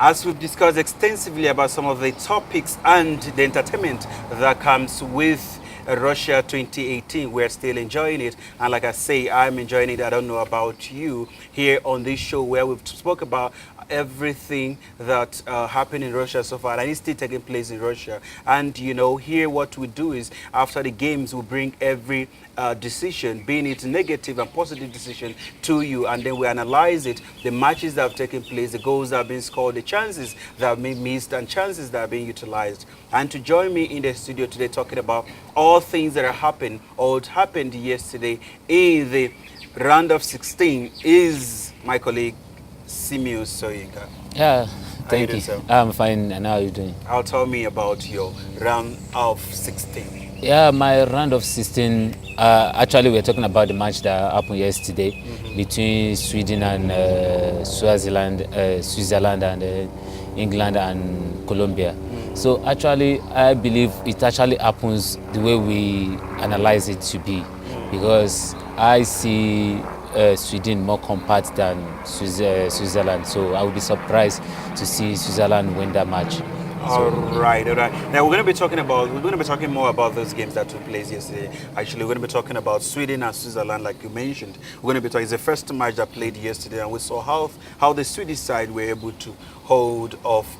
As we've discussed extensively about some of the topics and the entertainment that comes with Russia 2018, we're still enjoying it. And like I say, I'm enjoying it. I don't know about you here on this show where we've spoke about everything that happened in Russia so far, and it's still taking place in Russia. And you know, here what we do is after the games, we bring every decision, being it negative and positive decision, to you, and then we analyze it, the matches that have taken place, the goals that have been scored, the chances that have been missed, and chances that are being utilized. And to join me in the studio today talking about all things that are happened or happened yesterday in the round of 16 is my colleague Simiu Soyinka. Yeah, thank you. Sir? I'm fine, and how are you doing? Tell me about your round of 16. Yeah, my round of 16, actually we're talking about the match that happened yesterday between Sweden and Switzerland and England and Colombia. So actually, I believe it actually happens the way we analyze it to be, because I see Sweden more compact than Switzerland. So I would be surprised to see Switzerland win that match. All right. Now we're going to be talking more about those games that took place yesterday. Actually, we're going to be talking about Sweden and Switzerland, like you mentioned. We're going to be talking. It's the first match that played yesterday, and we saw how the Swedish side were able to hold off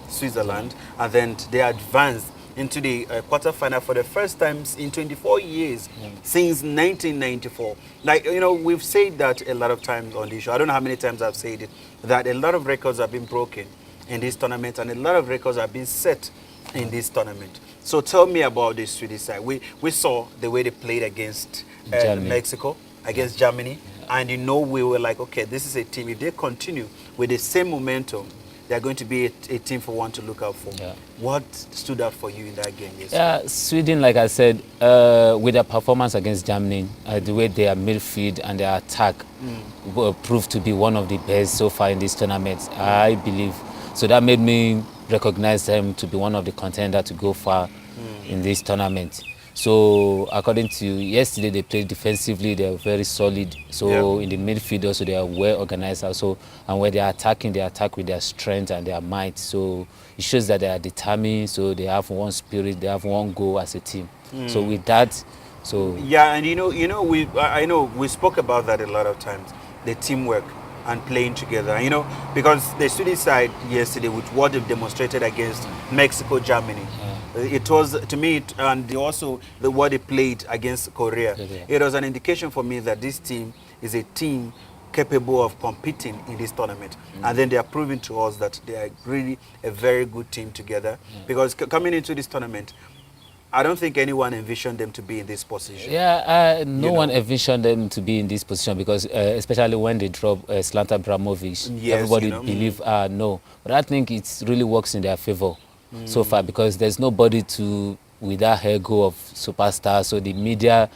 Switzerland, and then they advanced into the quarterfinal for the first time in 24 years since 1994. Like, you know, we've said that a lot of times on this show. I don't know how many times I've said it, that a lot of records have been broken in this tournament, and a lot of records have been set in this tournament. So tell me about the Swedish side. We saw the way they played against Mexico, against Germany, and you know, we were like, okay, this is a team. If they continue with the same momentum, they're going to be a team for one to look out for. Yeah. What stood out for you in that game yesterday? Yeah, Sweden, like I said, with their performance against Germany, the way their midfield and their attack proved to be one of the best so far in this tournament, I believe. So that made me recognize them to be one of the contenders to go far in this tournament. So according to yesterday, they played defensively. They are very solid. So in the midfield also, they are well organized also. And when they are attacking, they attack with their strength and their might. So it shows that they are determined. So they have one spirit. They have one goal as a team. So with that, so yeah, and I know we spoke about that a lot of times. The teamwork and playing together, you know, because the Swedish side yesterday, with what they've demonstrated against Mexico, Germany, it was, to me, and also what they played against Korea, it was an indication for me that this team is a team capable of competing in this tournament. And then they are proving to us that they are really a very good team together, because coming into this tournament, I don't think anyone envisioned them to be in this position. Yeah, no one envisioned them to be in this position, because especially when they drop Zlatan Ibrahimovic, everybody believe no. But I think it really works in their favor so far, because there's nobody with that ego of superstar. So the media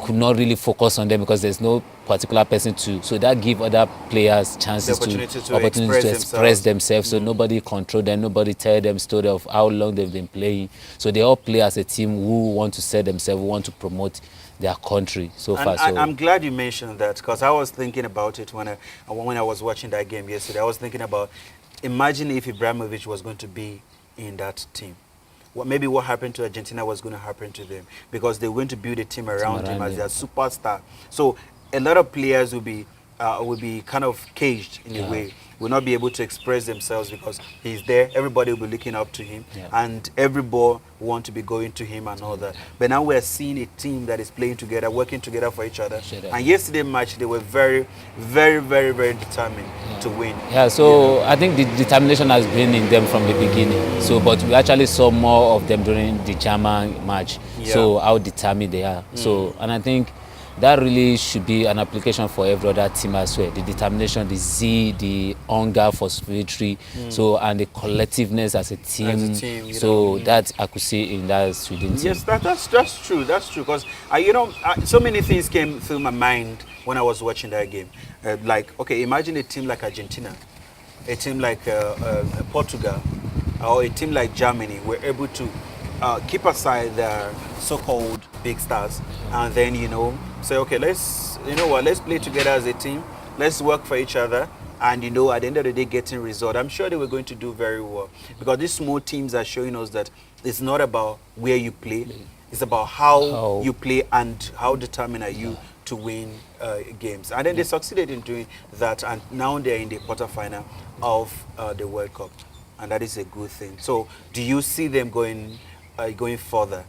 could not really focus on them, because there's no particular person so that give other players chances to express themselves. So nobody control them, nobody tell them story of how long they've been playing. So they all play as a team who want to set themselves, who want to promote their country so far. So I'm glad you mentioned that, because I was thinking about it when I was watching that game yesterday. I was thinking about, imagine if Ibrahimovic was going to be in that team. Maybe what happened to Argentina was going to happen to them, because they're going to build a team around him as their superstar. So a lot of players will be kind of caged in a way, will not be able to express themselves, because he's there. Everybody will be looking up to him, and every ball will want to be going to him and all that. But now we're seeing a team that is playing together, working together for each other. And yesterday's match, they were very, very, very, very determined to win. Yeah, so I think the determination has been in them from the beginning. So, but we actually saw more of them during the German match. So how determined they are. So, and I think that really should be an application for every other team as well. The determination, the zeal, the hunger for victory, so, and the collectiveness as a team. So that I could see in that Sweden team. Yes, that's true. That's true. Because so many things came through my mind when I was watching that game. Like, okay, imagine a team like Argentina, a team like Portugal, or a team like Germany were able to keep aside their so-called big stars, and then say, okay, let's play together as a team, let's work for each other, and at the end of the day getting result, I'm sure they were going to do very well, because these small teams are showing us that it's not about where you play, it's about how you play and how determined are you to win games. And then they succeeded in doing that, and now they're in the quarterfinal of the World Cup, and that is a good thing. So do you see them going further,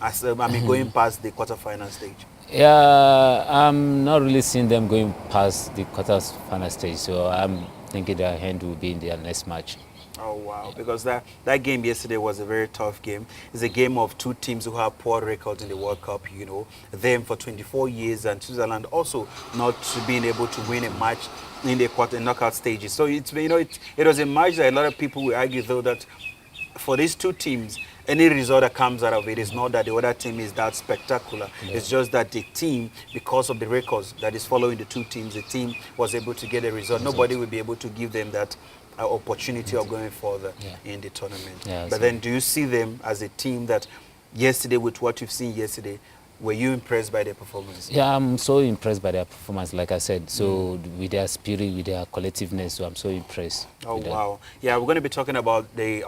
as going past the quarterfinal stage? Yeah, I'm not really seeing them going past the quarters final stage, so I'm thinking their hand will be in their next match. Oh wow! Because that game yesterday was a very tough game. It's a game of two teams who have poor records in the World Cup. Them for 24 years, and Switzerland also not being able to win a match in the knockout stages. So it was a match that a lot of people will argue, though, that for these two teams, any result that comes out of it is not that the other team is that spectacular. Yeah. It's just that the team, because of the records that is following the two teams, the team was able to get a result. Nobody will be able to give them that opportunity of going further in the tournament. Yeah, but then do you see them as a team that yesterday, with what you've seen yesterday, were you impressed by their performance? Yeah, I'm so impressed by their performance, like I said. So with their spirit, with their collectiveness, so I'm so impressed. Oh, wow. Yeah, we're going to be talking about the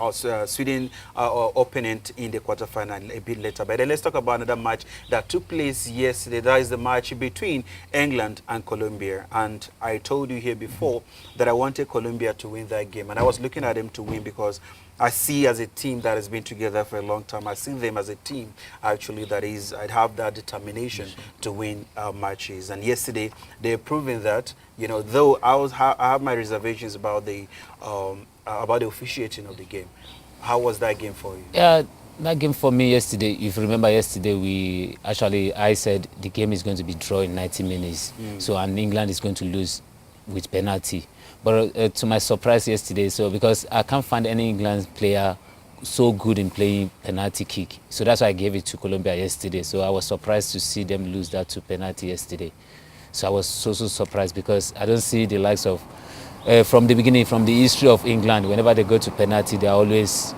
Sweden opponent in the quarterfinal a bit later. But then let's talk about another match that took place yesterday. That is the match between England and Colombia. And I told you here before that I wanted Colombia to win that game. And I was looking at them to win because I see as a team that has been together for a long time. I see them as a team, actually, I'd have that determination to win matches. And yesterday, they're proving that, though I have my reservations about the officiating of the game. How was that game for you? Yeah, that game for me yesterday, if you remember yesterday, I said the game is going to be drawn in 90 minutes. And England is going to lose with penalty. But to my surprise yesterday, because I can't find any England player so good in playing penalty kick, so that's why I gave it to Colombia yesterday. So I was surprised to see them lose that to penalty yesterday. So I was so surprised, because I don't see the likes of, from the beginning, from the history of England, whenever they go to penalty, they're always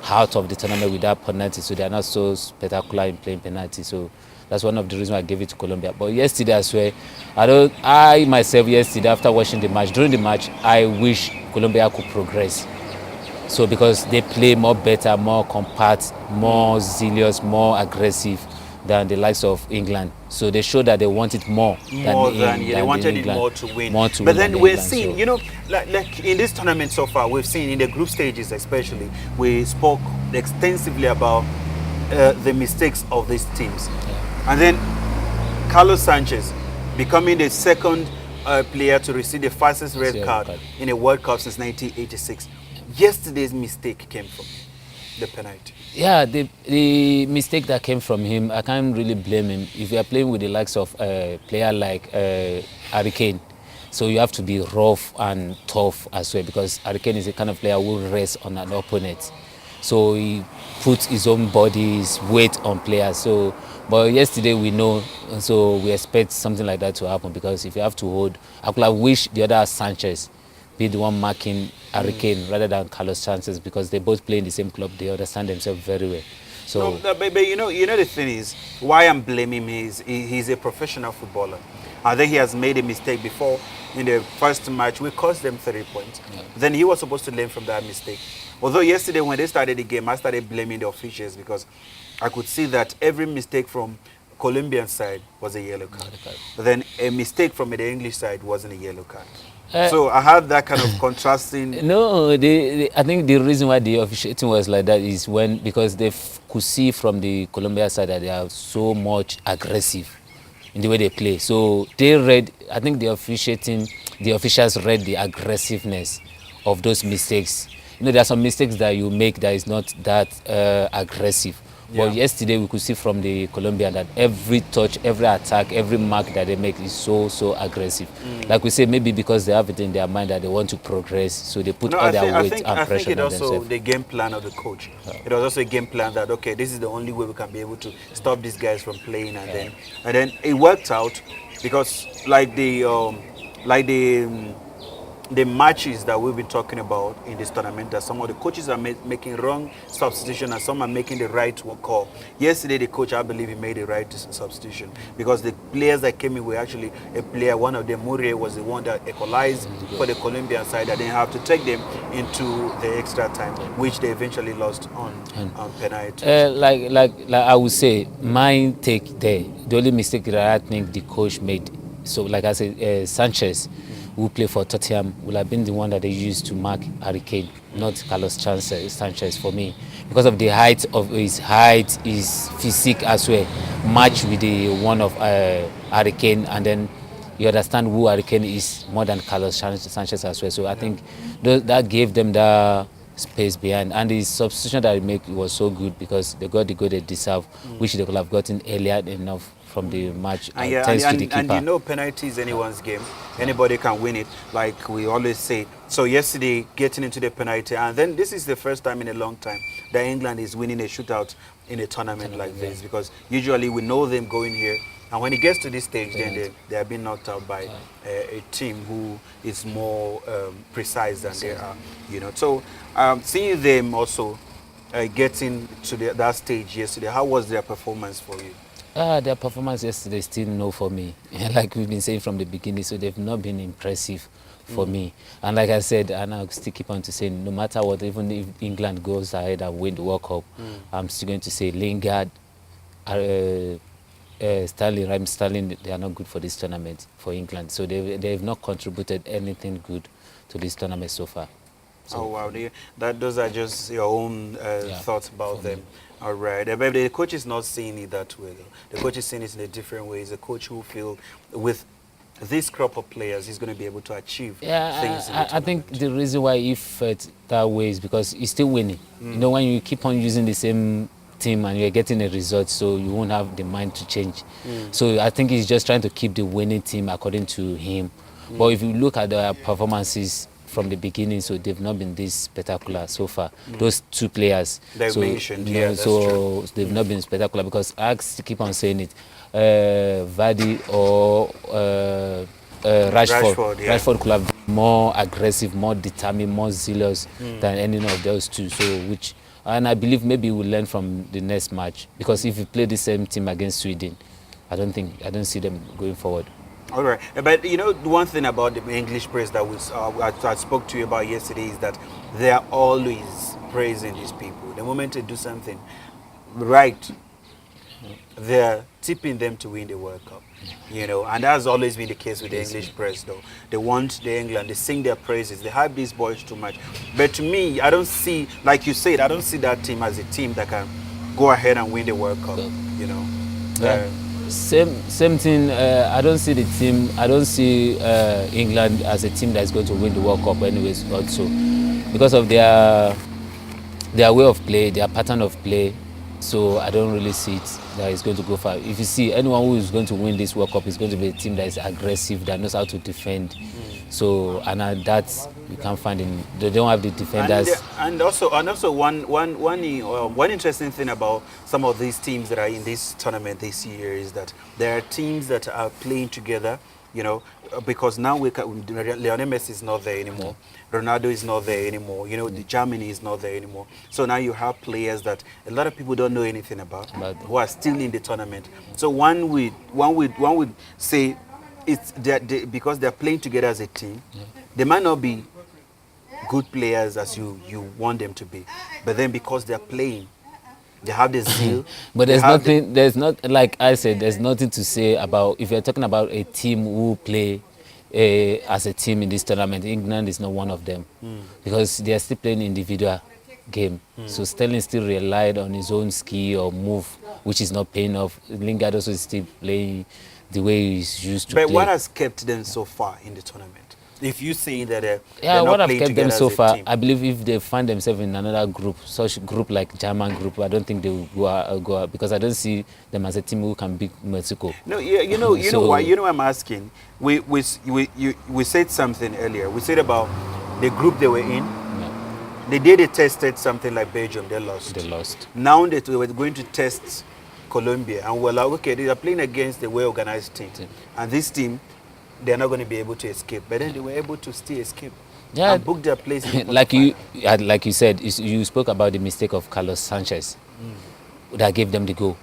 out of the tournament without penalty, so they're not so spectacular in playing penalty. So that's one of the reasons I gave it to Colombia. But yesterday, I swear, I myself yesterday, after watching the match, during the match, I wish Colombia could progress. So because they play more better, more compact, more zealous, more aggressive than the likes of England. So they showed that they wanted more than they wanted it more to win. But then we're seeing, like in this tournament so far, we've seen in the group stages especially, we spoke extensively about the mistakes of these teams. And then Carlos Sanchez becoming the second player to receive the fastest red card in a World Cup since 1986. Yesterday's mistake came from the penalty. Yeah, the mistake that came from him, I can't really blame him. If you are playing with the likes of a player like Harry Kane, so you have to be rough and tough as well, because Harry Kane is the kind of player who rests on an opponent. So he puts his own body's weight on players. But yesterday we know, so we expect something like that to happen, because if you have to hold, I could have wished the other Sanchez be the one marking Harry Kane rather than Carlos Sanchez, because they both play in the same club. They understand themselves very well. So, but the thing is, why I'm blaming him is he's a professional footballer. I think he has made a mistake before in the first match. We cost them 3 points. Yeah. Then he was supposed to learn from that mistake. Although yesterday when they started the game, I started blaming the officials, because I could see that every mistake from Colombian side was a yellow card. But then a mistake from the English side wasn't a yellow card. So I had that kind of contrasting. No, I think the reason why the officiating was like that is because they could see from the Colombia side that they are so much aggressive in the way they play. So I think the officials read the aggressiveness of those mistakes. There are some mistakes that you make that is not that aggressive. Yeah. But yesterday we could see from the Colombian that every touch, every attack, every mark that they make is so aggressive. Like we say, maybe because they have it in their mind that they want to progress, so they put all their weight and pressure on themselves. I think it also the game plan of the coach. It was also a game plan that, okay, this is the only way we can be able to stop these guys from playing, and then it worked out, because like the the matches that we've been talking about in this tournament, that some of the coaches are making wrong substitution and some are making the right call. Yesterday, the coach, I believe, he made the right substitution because the players that came in were actually a player. One of them, Muriel, was the one that equalized for the Colombian side. That didn't have to take them into the extra time, which they eventually lost on penalty. Like I would say, my take there, the only mistake that I think the coach made. So, like I said, Sanchez, who played for Tottenham, would have been the one that they used to mark Harry Kane, not Carlos Sanchez for me, because of the height of his physique as well, match with the one of Harry Kane, and then you understand who Harry Kane is more than Carlos Sanchez as well. So I think that gave them the space behind, and the substitution that he made was so good because they got the goal they deserve, which they could have gotten earlier enough from the match. Thanks to the keeper. And you know, penalty is anyone's game. Anybody can win it, like we always say. So yesterday, getting into the penalty, and then this is the first time in a long time that England is winning a shootout in a tournament like this, because usually we know them going here, and when it gets to this stage, then they are being knocked out by a team who is more precise than they are. You know, so seeing them also getting to that stage yesterday, how was their performance for you? Their performance yesterday is still no for me. Like we've been saying from the beginning, so they've not been impressive for me. And like I said, and I'll still keep on to saying, no matter what, even if England goes ahead and win the World Cup, I'm still going to say Lingard, Sterling, they are not good for this tournament for England. So they've not contributed anything good to this tournament so far. So, oh wow, those are just your own thoughts about them. All right, but the coach is not seeing it that way, though. The coach is seeing it in a different way. He's a coach who feels with this crop of players, he's going to be able to achieve things. I think the reason why he felt that way is because he's still winning. You know, when you keep on using the same team and you're getting a result, so you won't have the mind to change. So I think he's just trying to keep the winning team according to him. But if you look at their performances from the beginning, so they've not been this spectacular so far. Those two players, they mentioned, you know, that's so true. they've not been spectacular because I keep on saying it. Vardy or Rashford. Rashford could have been more aggressive, more determined, more zealous than any of those two. So and I believe maybe we'll learn from the next match, because if we play the same team against Sweden, I don't see them going forward. All right, but you know, one thing about the English press that I spoke to you about yesterday is that they are always praising these people. The moment they do something right, they're tipping them to win the World Cup. You know, and that's always been the case with the English press, though. They want the England, they sing their praises, they hype these boys too much. But to me, I don't see, like you said, I don't see that team as a team that can go ahead and win the World Cup. You know. Same thing. I don't see the team. I don't see England as a team that's going to win the World Cup, anyways. Also, because of their way of play, their pattern of play. So I don't really see it that it's going to go far. If you see anyone who is going to win this World Cup, is going to be a team that is aggressive, that knows how to defend. So that you can't find in. They don't have the defenders. And also one interesting thing about some of these teams that are in this tournament this year is that there are teams that are playing together. You know, because now Lionel Messi is not there anymore. Ronaldo is not there anymore. You know, Germany is not there anymore. So now you have players that a lot of people don't know anything about, who are still in the tournament. So one would say it's because they're playing together as a team. They might not be good players as you want them to be, but then because they're playing, they have the zeal. But there's not, like I said, there's nothing to say about, if you're talking about a team who play as a team in this tournament, England is not one of them. Because they are still playing individual game. So Sterling still relied on his own skill or move, which is not paying off. Lingard also is still playing the way he's used to play. But what has kept them so far in the tournament? If you say that they're what not have playing kept them together so as a far, team. I believe if they find themselves in another group, such group like German group, I don't think they will go out, because I don't see them as a team who can beat Mexico. No, you know why? You know, I'm asking. We said something earlier. We said about the group they were in. The day they tested something like Belgium, they lost. Now they were going to test Colombia, and we're like, okay, they are playing against a well-organized team, and this team they're not going to be able to escape. But then they were able to still escape Yeah, and book their place in the like you, quarterfinal. like you said, you spoke about the mistake of Carlos Sanchez that gave them the goal.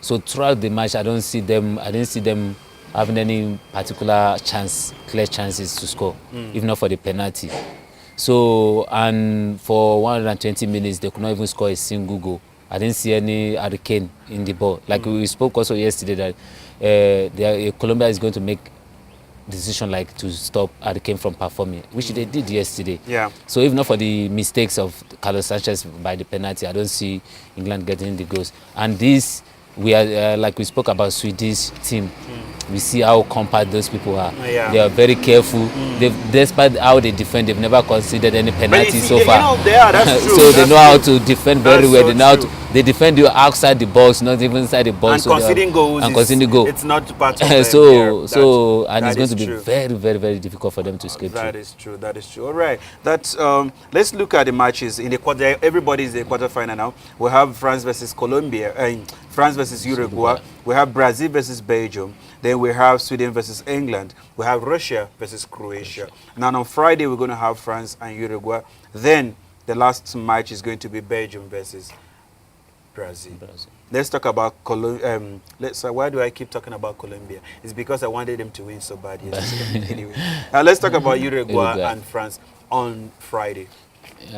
So throughout the match, I didn't see them having any particular clear chances to score, if not for the penalty. So, and for 120 minutes, they could not even score a single goal. I didn't see any hurricane in the ball. Like we spoke also yesterday that Colombia is going to make decision like to stop Hurricane from performing, which they did yesterday. Yeah. So if not for the mistakes of Carlos Sanchez by the penalty, I don't see England getting the goals. And this, we are like we spoke about Swedish team. We see how compact those people are. Yeah. They are very careful. Despite how they defend, they've never conceded any But you penalty see, so you far. know, that's true. So that's they know how true. to defend very That's well. so They know how true. they defend you outside the box, not even inside the box. And conceding goals, and conceding goal. it's not part of them. So and it's going to be true. very, very, very difficult for them to escape through. That is true. That is true. All right. That's let's look at the matches in the quarter. Everybody is in the quarterfinal now. We have France versus Colombia, France versus Uruguay. We have Brazil versus Belgium. Then we have Sweden versus England. We have Russia versus Croatia. Now on Friday we're going to have France and Uruguay. Then the last match is going to be Belgium versus Brazil. Let's talk about Colombia. Why do I keep talking about Colombia? It's because I wanted them to win so bad yesterday. Anyway, now let's talk about Uruguay and France on Friday.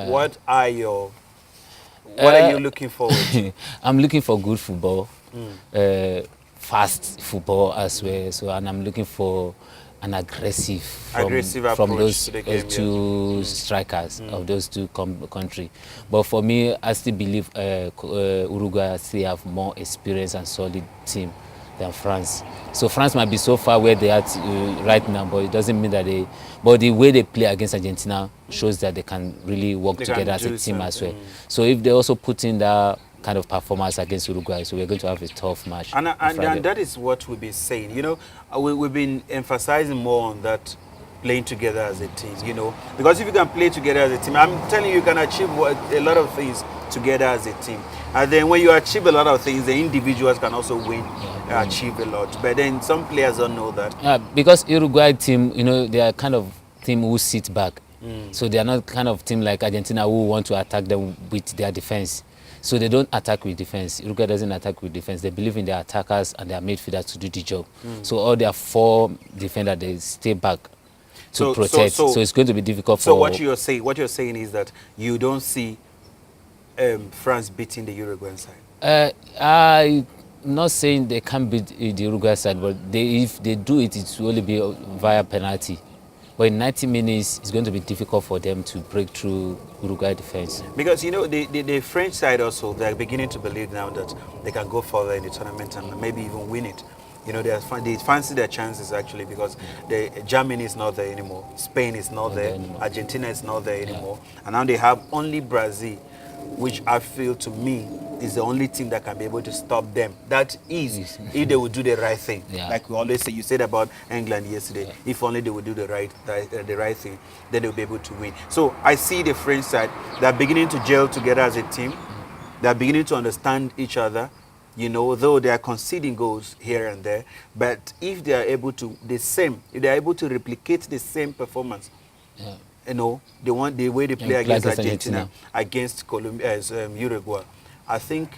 What are you looking forward to? I'm looking for good football, fast football as well. So, and I'm looking for an aggressive from those two strikers of those two countries. But for me, I still believe Uruguay still have more experience and solid team than France. So France might be so far where they are right now, but it doesn't mean that they. But the way they play against Argentina shows that they can really work together as a team as well. So if they also put in that kind of performance against Uruguay, so we're going to have a tough match. And that is what we've been saying. You know, we've been emphasizing more on that, playing together as a team. You know, because if you can play together as a team, I'm telling you, you can achieve a lot of things together as a team. And then when you achieve a lot of things, the individuals can also achieve a lot. But then some players don't know that. Yeah, because Uruguay team, you know, they are kind of team who sit back. So they are not kind of team like Argentina who want to attack them with their defense. So they don't attack with defense. Uruguay doesn't attack with defense. They believe in their attackers and their midfielders to do the job. So all their four defenders, they stay back to protect. So it's going to be difficult for. So what you're saying is that you don't see France beating the Uruguayan side. I'm not saying they can't beat the Uruguay side, but if they do it, it will only be via penalty. But in 90 minutes, it's going to be difficult for them to break through Uruguay defense. Because, you know, the French side also, they're beginning to believe now that they can go further in the tournament and maybe even win it. You know, they fancy their chances actually because Germany is not there anymore. Spain is not there. Argentina is not there anymore. And now they have only Brazil, which I feel to me is the only team that can be able to stop them. That is, if they would do the right thing. Like we always say, you said about England yesterday. If only they would do the right thing, then they'll be able to win. So I see the French side, they're beginning to gel together as a team. They're beginning to understand each other. You know, though they are conceding goals here and there, but if they are able to if they are able to replicate the same performance, you know, the way they play against Argentina, against Colombia, Uruguay, I think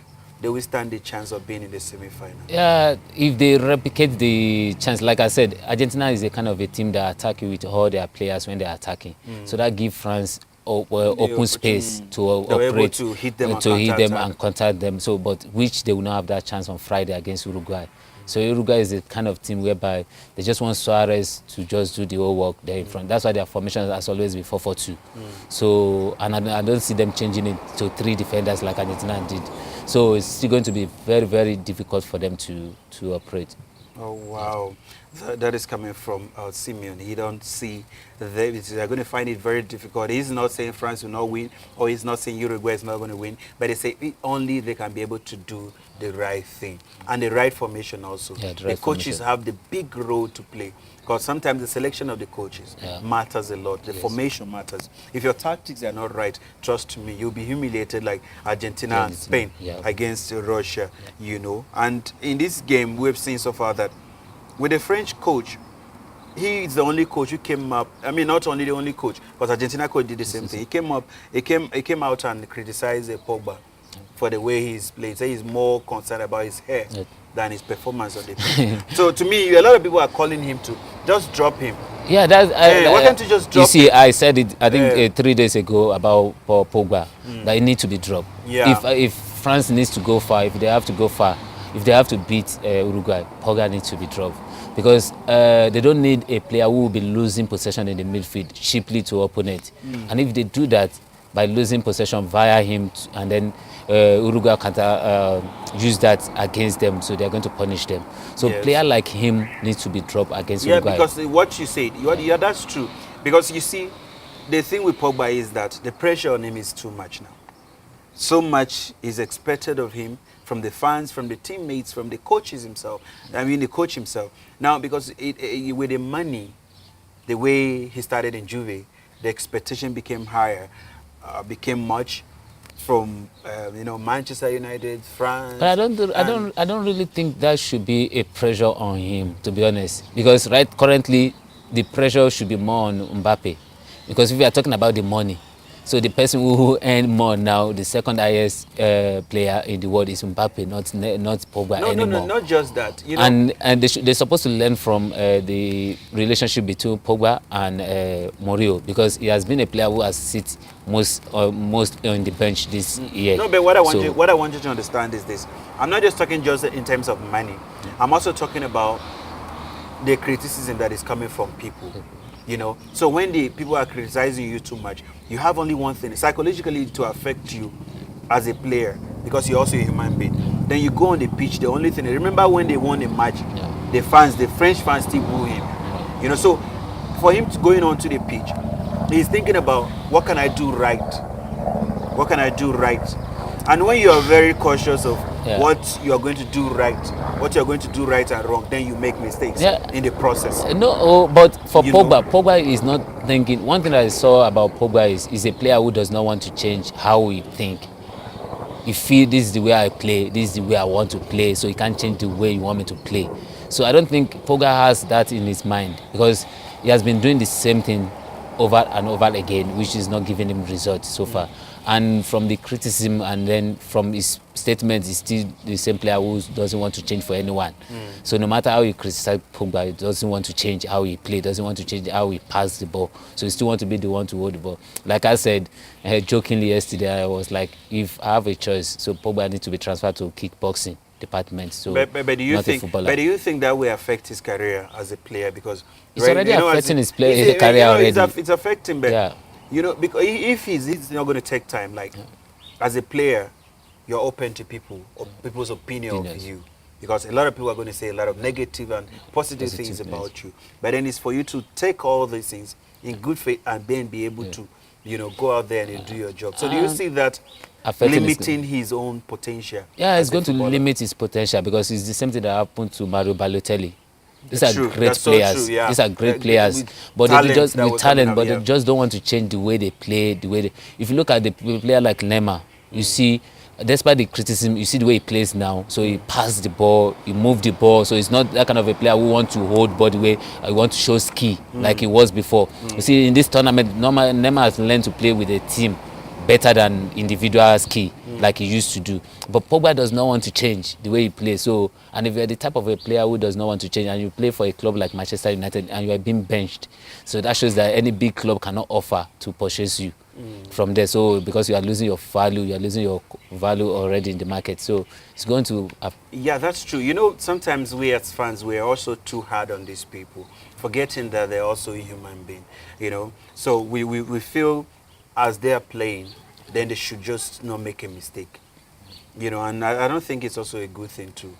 they will stand the chance of being in the semi-final. Yeah, if they replicate the chance, like I said, Argentina is a kind of a team that attack you with all their players when they're attacking. So that gives France open space to operate, to hit them and contact them. So, but which they will not have that chance on Friday against Uruguay. So Uruguay is the kind of team whereby they just want Suarez to just do the whole work there in front. That's why their formation has always been 4-4-2. So, and I don't see them changing it to 3 defenders like Argentina did. So it's still going to be very, very difficult for them to operate. Oh, wow. That is coming from Simeon. He don't see they're going to find it very difficult. He's not saying France will not win, or he's not saying Uruguay is not going to win, but they say only they can be able to do the right thing and the right formation also. The coaches have the big role to play, because sometimes the selection of the coaches matters a lot. The formation matters. If your tactics are not right, trust me, you'll be humiliated like Argentina and Spain against Russia, you know. And in this game, we've seen so far that with the French coach, he is the only coach who came up. I mean, not only the only coach, because Argentina coach did the same thing. He came up, he came out and criticized Pogba for the way he's played. Say he's more concerned about his hair than his performance on the pitch. So to me, a lot of people are calling him to just drop him. Yeah, that's. Why can't you just drop You see, him? I said it. I think 3 days ago about Pogba that he needs to be dropped. Yeah. If France needs to go far, if they have to go far, if they have to beat Uruguay, Pogba needs to be dropped because they don't need a player who will be losing possession in the midfield cheaply to opponent. And if they do that by losing possession via him, and then Uruguay can use that against them, so they're going to punish them. So Yes. player like him needs to be dropped against Uruguay. Yeah, because what you said, yeah, that's true. Because you see, the thing with Pogba is that the pressure on him is too much now. So much is expected of him from the fans, from the teammates, from the coaches himself. I mean, the coach himself. Now, because with the money, the way he started in Juve, the expectation became higher, became much from Manchester United, France. But I don't really think that should be a pressure on him, to be honest. Because currently the pressure should be more on Mbappe. Because if we are talking about the money, so the person who earn more now, the second highest player in the world is Mbappe, not Pogba anymore. No, not just that. You know? And they're supposed to learn from the relationship between Pogba and Mourinho, because he has been a player who has sit most on the bench this year. No, but what I want you to understand is this: I'm not just talking just in terms of money. I'm also talking about the criticism that is coming from people. You know, so when the people are criticizing you too much, you have only one thing psychologically to affect you as a player, because you're also a human being. Then you go on the pitch. The only thing, remember when they won the match, the French fans still boo him. You know, so for him going on to the pitch, he's thinking about what can I do right? What can I do right? And when you are very cautious of what you are going to do right, what you are going to do right and wrong, then you make mistakes in the process. But for Pogba is not thinking. One thing I saw about Pogba is a player who does not want to change how he think. He feel this is the way I play, this is the way I want to play, so he can't change the way you want me to play. So I don't think Pogba has that in his mind, because he has been doing the same thing over and over again, which is not giving him results so far. And from the criticism and then from his statement, he's still the same player who doesn't want to change for anyone. So no matter how you criticize Pogba, he doesn't want to change how he plays, doesn't want to change how he passes the ball. So he still want to be the one to hold the ball. Like I said jokingly yesterday, I was like, if I have a choice, so Pogba needs to be transferred to kickboxing department. So but do you think that will affect his career as a player? Because it's already affecting his career already. It's affecting, but you know, because if he's not going to take time, like as a player, you're open to people's opinion of you, because a lot of people are going to say a lot of negative and positive things about you. But then it's for you to take all these things in good faith and then be able to, go out there and do your job. So do you see that limiting his own potential? Yeah, it's going to limit his potential, because it's the same thing that happened to Mario Balotelli. These are great players. These are great players, but they just with talent, but they just don't want to change the way they play. If you look at the player like Neymar, you see, despite the criticism, you see the way he plays now. So he passed the ball, he moved the ball. So he's not that kind of a player who wants to hold body weight, he wants to show ski like he was before. You see, in this tournament, Neymar has learned to play with a team better than individual ski like he used to do. But Pogba does not want to change the way he plays. So, and if you're the type of a player who does not want to change, and you play for a club like Manchester United and you are being benched, so that shows that any big club cannot offer to purchase you from there. So because you are losing your value already in the market. So it's going to... Yeah, that's true. You know, sometimes we as fans, we are also too hard on these people, forgetting that they're also a human being, So we feel as they are playing, then they should just not make a mistake. And I don't think it's also a good thing to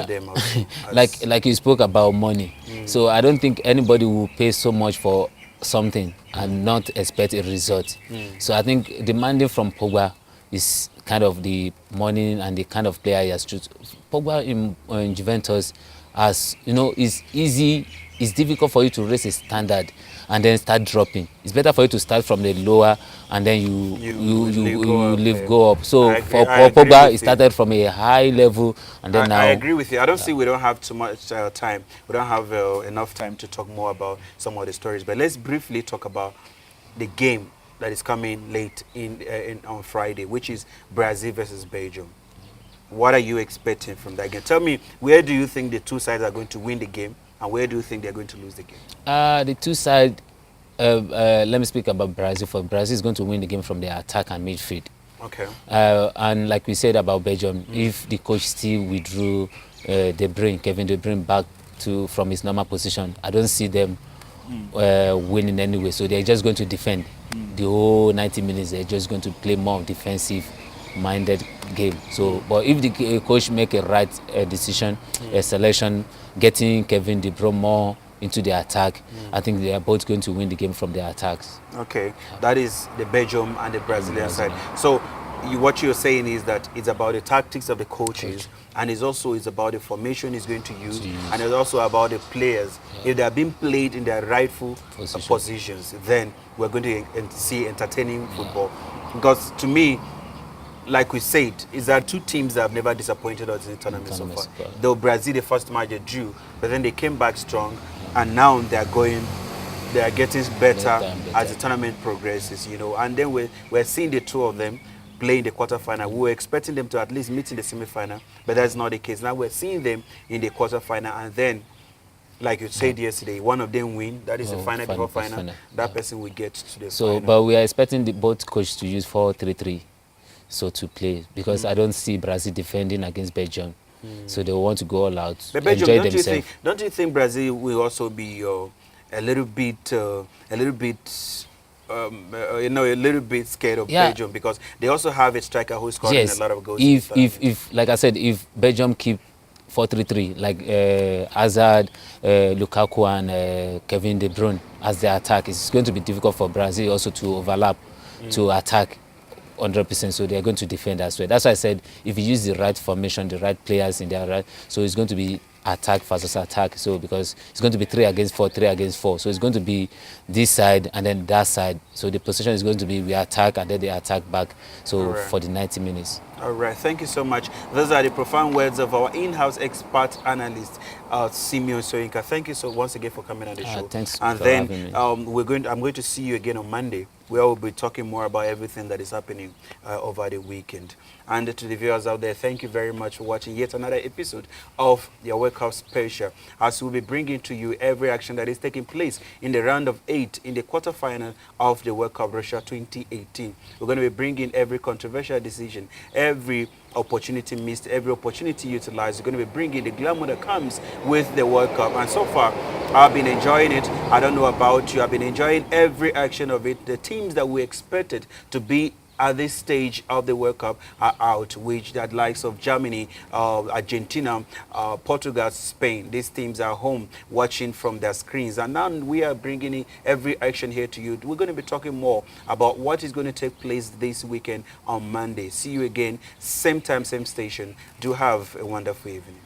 them also. like you spoke about money. So I don't think anybody will pay so much for something and not expect a result. So I think demanding from Pogba is kind of the money and the kind of player he has chosen. Pogba in Juventus, as you know, is easy it's difficult for you to raise a standard and then start dropping. It's better for you to start from the lower and then you live go up. So for I Paul agree Pogba, it with you. started from a high level and then I now. agree with you. I don't see we don't have too much time. We don't have enough time to talk more about some of the stories. But let's briefly talk about the game that is coming late on Friday, which is Brazil versus Belgium. What are you expecting from that game? Tell me, where do you think the two sides are going to win the game, and where do you think they're going to lose the game? The two sides, let me speak about Brazil. For Brazil is going to win the game from their attack and midfield. Okay. And like we said about Belgium, if the coach still withdrew Kevin De Bruyne back from his normal position, I don't see them winning anyway. So they're just going to defend the whole 90 minutes. They're just going to play more defensive-minded game. So, but if the coach make a right decision, a selection, getting Kevin De Bruyne more into the attack, I think they are both going to win the game from their attacks. Okay, that is the Belgium and the Brazilian side. So what you're saying is that it's about the tactics of the coaches, and it's about the formation he's going to use, and it's also about the players. If they are being played in their rightful positions, then we're going to see entertaining football. Because to me, like we said, is that two teams that have never disappointed us in the tournament so far. Though Brazil, the first match they drew, but then they came back strong, and now they are getting better as the tournament progresses, you know. And then we're seeing the two of them play in the quarterfinal. We were expecting them to at least meet in the semi-final, but that's not the case. Now we're seeing them in the quarterfinal, and then, like you said yesterday, one of them win. That is the final before final. That person will get to the final. But we are expecting both coaches to use 4-3-3. So to play, because I don't see Brazil defending against Belgium, so they want to go all out, but Belgium, enjoy themselves. Don't you think Brazil will also be a little bit scared of Belgium, because they also have a striker who's scoring a lot of goals? If like I said, if Belgium keep 4-3-3, like Hazard, Lukaku, and Kevin De Bruyne as their attack, it's going to be difficult for Brazil also to overlap to attack 100%, so they're going to defend as well. That's why I said if you use the right formation, the right players in their right, so it's going to be attack versus attack. So because it's going to be 3 against 4, 3 against 4, so it's going to be this side and then that side. So the position is going to be we attack and then they attack back. So for the 90 minutes. All right, thank you so much. Those are the profound words of our in-house expert analyst, Simeon Soyinka. Thank you so once again for coming on the show. Thanks and for then having me. I'm going to see you again on Monday, where we'll be talking more about everything that is happening over the weekend. And to the viewers out there, thank you very much for watching yet another episode of your World Cup Special, as we'll be bringing to you every action that is taking place in the round of 8 in the quarterfinal of the World Cup Russia 2018. We're going to be bringing every controversial decision, every opportunity missed, every opportunity utilized. We're going to be bringing the glamour that comes with the World Cup. And so far, I've been enjoying it. I don't know about you. I've been enjoying every action of it. The teams that we expected to be at this stage of the World Cup are out, which that likes of Germany, Argentina, Portugal, Spain. These teams are home watching from their screens. And now we are bringing in every action here to you. We're going to be talking more about what is going to take place this weekend on Monday. See you again, same time, same station. Do have a wonderful evening.